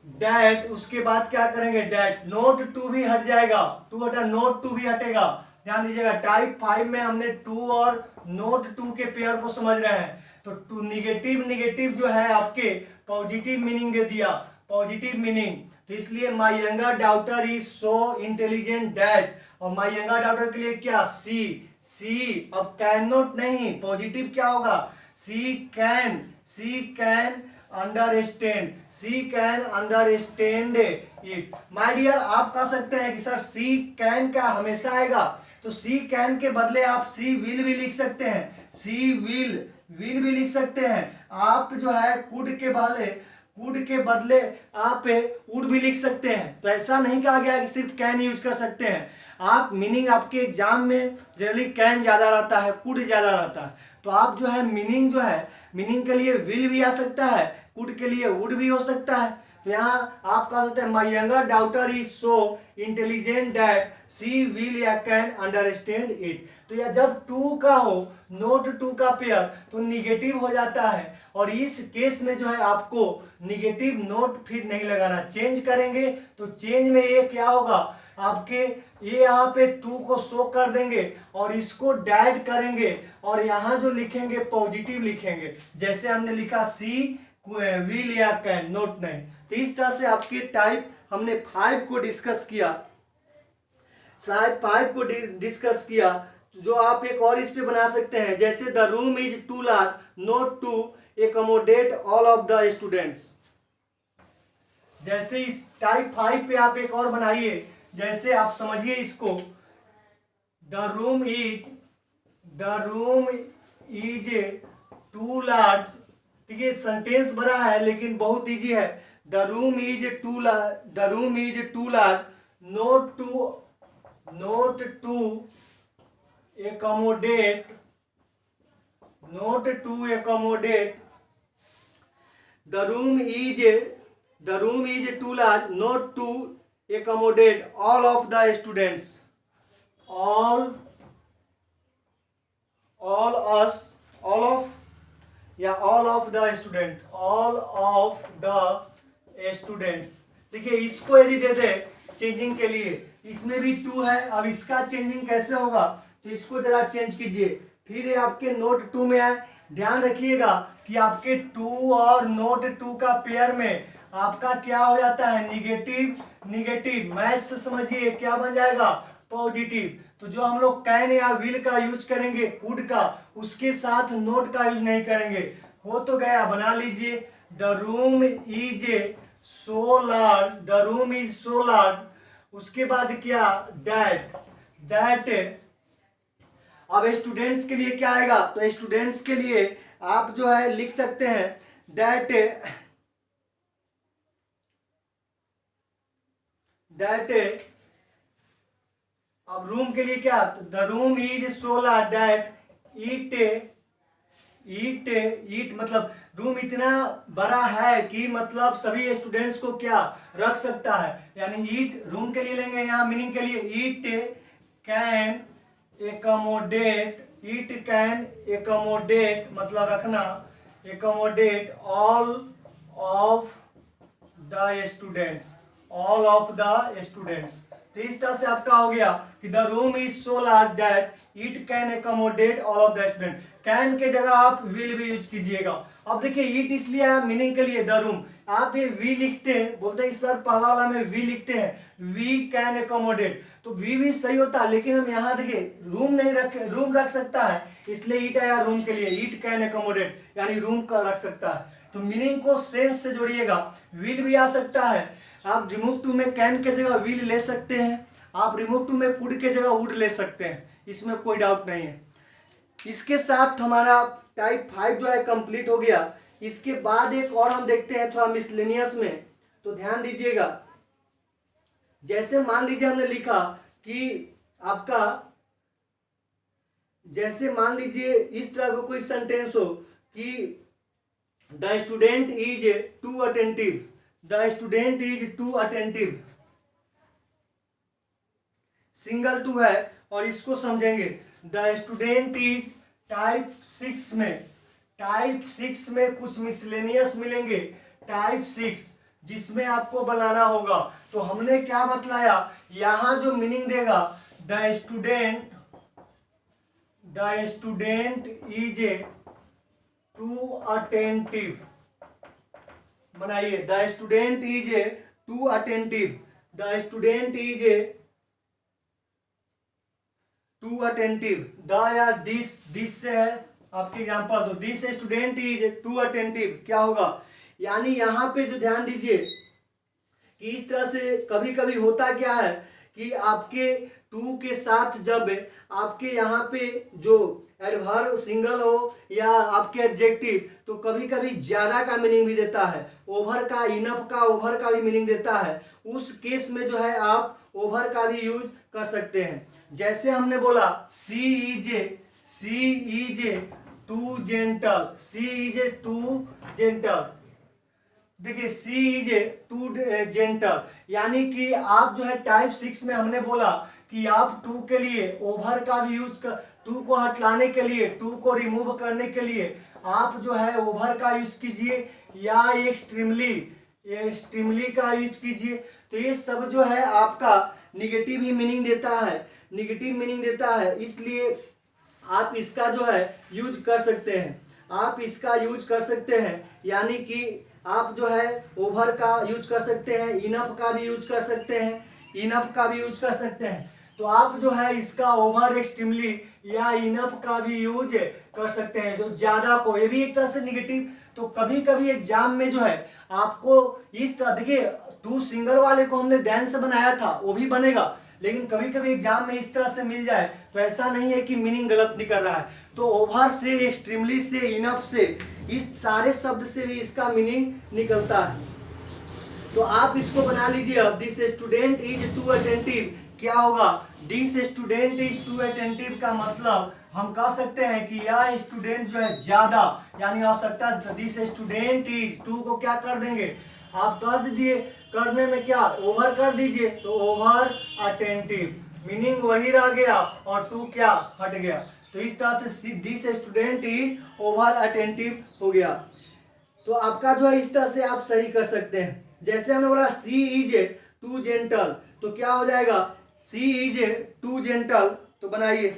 that, उसके बाद क्या करेंगे, डैट, नोट टू भी हट जाएगा, टू हटा, नोट टू भी हटेगा। ध्यान दीजिएगा, टाइप 5 में हमने टू और नोट टू के पेयर को समझ रहे हैं, तो टू निगेटिव जो है आपके पॉजिटिव मीनिंग दे दिया, पॉजिटिव मीनिंग, तो इसलिए माई younger daughter is so intelligent that, और माई यंगर डाउटर के लिए क्या, सी, अब कैन नॉट नहीं, पॉजिटिव क्या होगा, she can understand it. My dear, आप कह सकते हैं कि सर सी कैन क्या हमेशा आएगा, तो सी कैन के बदले आप सी विल भी लिख सकते हैं, सी विल भी लिख सकते हैं। आप जो है कुड के बदले आप वुड भी लिख सकते हैं। तो ऐसा नहीं कहा गया कि सिर्फ कैन यूज कर सकते हैं आप, मीनिंग आपके एग्जाम में जनरली कैन ज्यादा रहता है, कुड ज्यादा रहता है, तो आप जो है मीनिंग के लिए विल भी आ सकता है, कुड के लिए वुड भी हो सकता है। तो यहाँ आप कह सकते हैं my younger daughter is so intelligent that she will या कैन अंडरस्टैंड इट। तो यह जब टू का हो, नोट टू का पेयर, तो निगेटिव हो जाता है, और इस केस में जो है आपको निगेटिव नोट फिर नहीं लगाना, चेंज करेंगे तो चेंज में ये क्या होगा, आपके ये यहाँ पे टू को शो कर देंगे और इसको डैड करेंगे, और यहाँ जो लिखेंगे पॉजिटिव लिखेंगे, जैसे हमने लिखा सी विल या कैन, नोट नहीं। तो इस तरह से आपके टाइप हमने 5 को डिस्कस किया, शायद 5 को डिस्कस किया, जो आप एक और इस पे बना सकते हैं, जैसे the room is too large not to accommodate all of the students. जैसे इस टाइप 5 पे आप एक और बनाइए, जैसे आप समझिए इसको, the room is too large. देखिए सेंटेंस बड़ा है लेकिन बहुत इजी है। The room is too large not to accommodate the room is too large not to accommodate all of the students, all of the students। देखिए इसको यदि दे दे changing के लिए, इसमें भी 2 है, अब इसका चेंजिंग कैसे होगा, तो इसको जरा चेंज कीजिए। फिर ये आपके नोट 2 में आए, ध्यान रखिएगा कि आपके 2 और नोट 2 का पेयर में आपका क्या हो जाता है, निगेटिव। मैथ से समझिए क्या बन जाएगा, पॉजिटिव। तो जो हम लोग कैन या विल का यूज करेंगे, कुड का, उसके साथ नोट का यूज नहीं करेंगे। हो तो गया, बना लीजिए। The room is so large, उसके बाद क्या, दैट। अब स्टूडेंट्स के लिए क्या आएगा, तो स्टूडेंट्स के लिए आप जो है लिख सकते हैं दैट अब रूम के लिए क्या, the room is so large that it मतलब रूम इतना बड़ा है कि मतलब सभी स्टूडेंट्स को क्या रख सकता है, यानी ईट रूम के लिए लेंगे यहाँ मीनिंग के लिए, ईट कैन एकोमोडेट मतलब रखना, accommodate all of the students. तो इस तरह से आपका हो गया कि the room is so large that it can accommodate all of the student. Can के जगह आप विल भी यूज कीजिएगा। अब देखिए ईट इसलिए आया मीनिंग के लिए, द रूम, आप ये वी लिखते हैं, बोलते हैं सर पहला वाला में वी लिखते हैं, वी कैन एकोमोडेट, तो वी भी सही होता है, लेकिन हम यहाँ देखिए रूम नहीं रखे, रूम रख सकता है, इसलिए ईट आया रूम के लिए, ईट कैन एकोमोडेट यानी रूम का रख सकता है। तो मीनिंग को सेंस से जोड़िएगा, विल भी आ सकता है, आप रिमूव टू में कैन के जगह विल ले सकते हैं, आप रिमूव टू में कुड के जगह वुड ले सकते हैं, इसमें कोई डाउट नहीं है। इसके साथ हमारा टाइप 5 जो है कंप्लीट हो गया। इसके बाद एक और हम देखते हैं थोड़ा मिसलेनियस में, तो ध्यान दीजिएगा। जैसे मान लीजिए हमने लिखा कि आपका, जैसे मान लीजिए इस तरह का कोई सेंटेंस हो कि the student is too attentive, single too है और इसको समझेंगे। द स्टूडेंट इज टाइप 6 में कुछ मिसलेनियस मिलेंगे, टाइप 6 जिसमें आपको बनाना होगा। तो हमने क्या बतलाया, यहां जो मीनिंग देगा, the student is too attentive, बनाइए, the student is too attentive, the या दिस से है आपके एग्जाम्पल, तो this student is too attentive क्या होगा, यानी यहाँ पे जो ध्यान दीजिए कि इस तरह से कभी कभी होता क्या है कि आपके टू के साथ जब आपके यहाँ पे जो एडवर्ब सिंगल हो या आपके एडजेक्टिव, तो कभी कभी ज्यादा का मीनिंग भी देता है, ओवर का, इनफ का, ओवर का भी मीनिंग देता है। उस केस में जो है आप ओवर का भी यूज कर सकते हैं। जैसे हमने बोला सी इज टू जेंटल, देखिए सी इज टू जेंटल, यानी कि आप जो है टाइप 6 में हमने बोला कि आप टू के लिए ओवर का भी यूज कर, टू को हटलाने के लिए, टू को रिमूव करने के लिए आप जो है ओवर का यूज कीजिए या एक्सट्रीमली का यूज कीजिए। तो ये सब जो है आपका निगेटिव ही मीनिंग देता है, इसलिए आप इसका जो है यूज कर सकते हैं, यानी कि आप जो है ओवर का यूज कर सकते हैं, इनफ का भी यूज कर सकते हैं, तो आप जो है इसका ओवर एक्सट्रीमली या इनफ का भी यूज कर सकते हैं, जो ज्यादा को, ये भी एक तरह से निगेटिव। तो कभी कभी एग्जाम में जो है आपको इस तरह, देखिए टू सिंगल वाले को हमने ध्यान से बनाया था, वो भी बनेगा, लेकिन कभी कभी एग्जाम में इस तरह से मिल जाए तो ऐसा नहीं है कि मीनिंग गलत निकल रहा है। तो ओवर से, एक्सट्रीमली से, इनफ से, इस सारे शब्द से भी इसका मीनिंग निकलता है। तो आप इसको बना लीजिए अब, this student is too attentive, क्या होगा, this student is too attentive का मतलब हम कह सकते हैं कि यह स्टूडेंट जो है ज्यादा, यानी आवश्यकता, दिस स्टूडेंट इज, टू को क्या कर देंगे आप कर दीजिए, करने में क्या ओवर कर दीजिए, तो ओवर अटेंटिव, मीनिंग वही रह गया और टू क्या हट गया। तो इस तरह से this student is over attentive हो गया। तो आपका जो है इस तरह से आप सही कर सकते हैं। जैसे हमने बोला सी इज टू जेंटल, तो क्या हो जाएगा, सी इज टू जेंटल, तो बनाइए,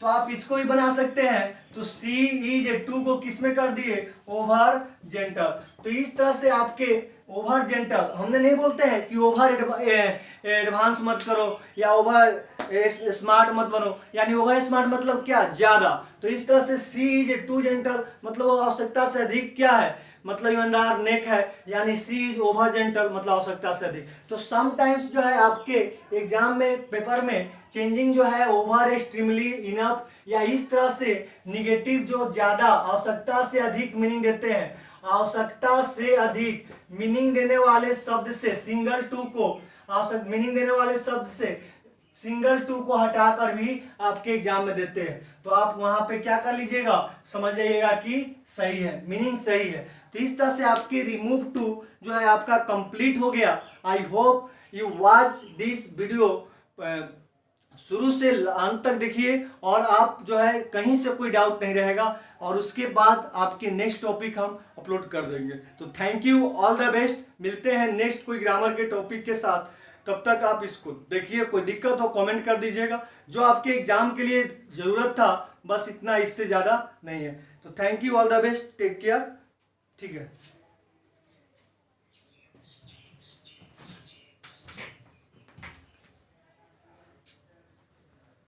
तो आप इसको भी बना सकते हैं। तो सी इज टू को किसमें कर दिए, ओवर जेंटल। तो इस तरह से आपके ओवर जेंटल, हमने नहीं बोलते हैं कि ओवर एडवांस मत करो या ओवर स्मार्ट मत बनो, यानी ओवर स्मार्ट मतलब क्या, ज्यादा। तो इस तरह से सी इज टू जेंटल मतलब वो आवश्यकता से अधिक क्या है, मतलब ईमानदार, नेक है, यानी सी इज ओवर जेंटल मतलब आवश्यकता से अधिक। तो समटाइम्स जो है आपके एग्जाम में, पेपर में चेंजिंग जो है ओवर, एक्सट्रीमली, इनफ या इस तरह से निगेटिव जो ज्यादा, आवश्यकता से अधिक मीनिंग देते हैं, आवश्यकता से अधिक मीनिंग देने वाले शब्द से सिंगल टू को, आवश्यक मीनिंग देने वाले शब्द से सिंगल टू को हटाकर भी आपके एग्जाम में देते हैं। तो आप वहां पे क्या कर लीजिएगा, समझ जाइएगा कि सही है, मीनिंग सही है। तो इस तरह से आपकी रिमूव टू जो है आपका कंप्लीट हो गया। आई hope you watch this video, शुरू से अंत तक देखिए और आप जो है कहीं से कोई डाउट नहीं रहेगा, और उसके बाद आपके नेक्स्ट टॉपिक हम अपलोड कर देंगे। तो thank you, all the best, मिलते हैं नेक्स्ट कोई ग्रामर के टॉपिक के साथ। तब तक आप इसको देखिए, कोई दिक्कत हो कमेंट कर दीजिएगा, जो आपके एग्जाम के लिए जरूरत था बस इतना, इससे ज़्यादा नहीं है। तो thank you, all the best, take care, ठीक है।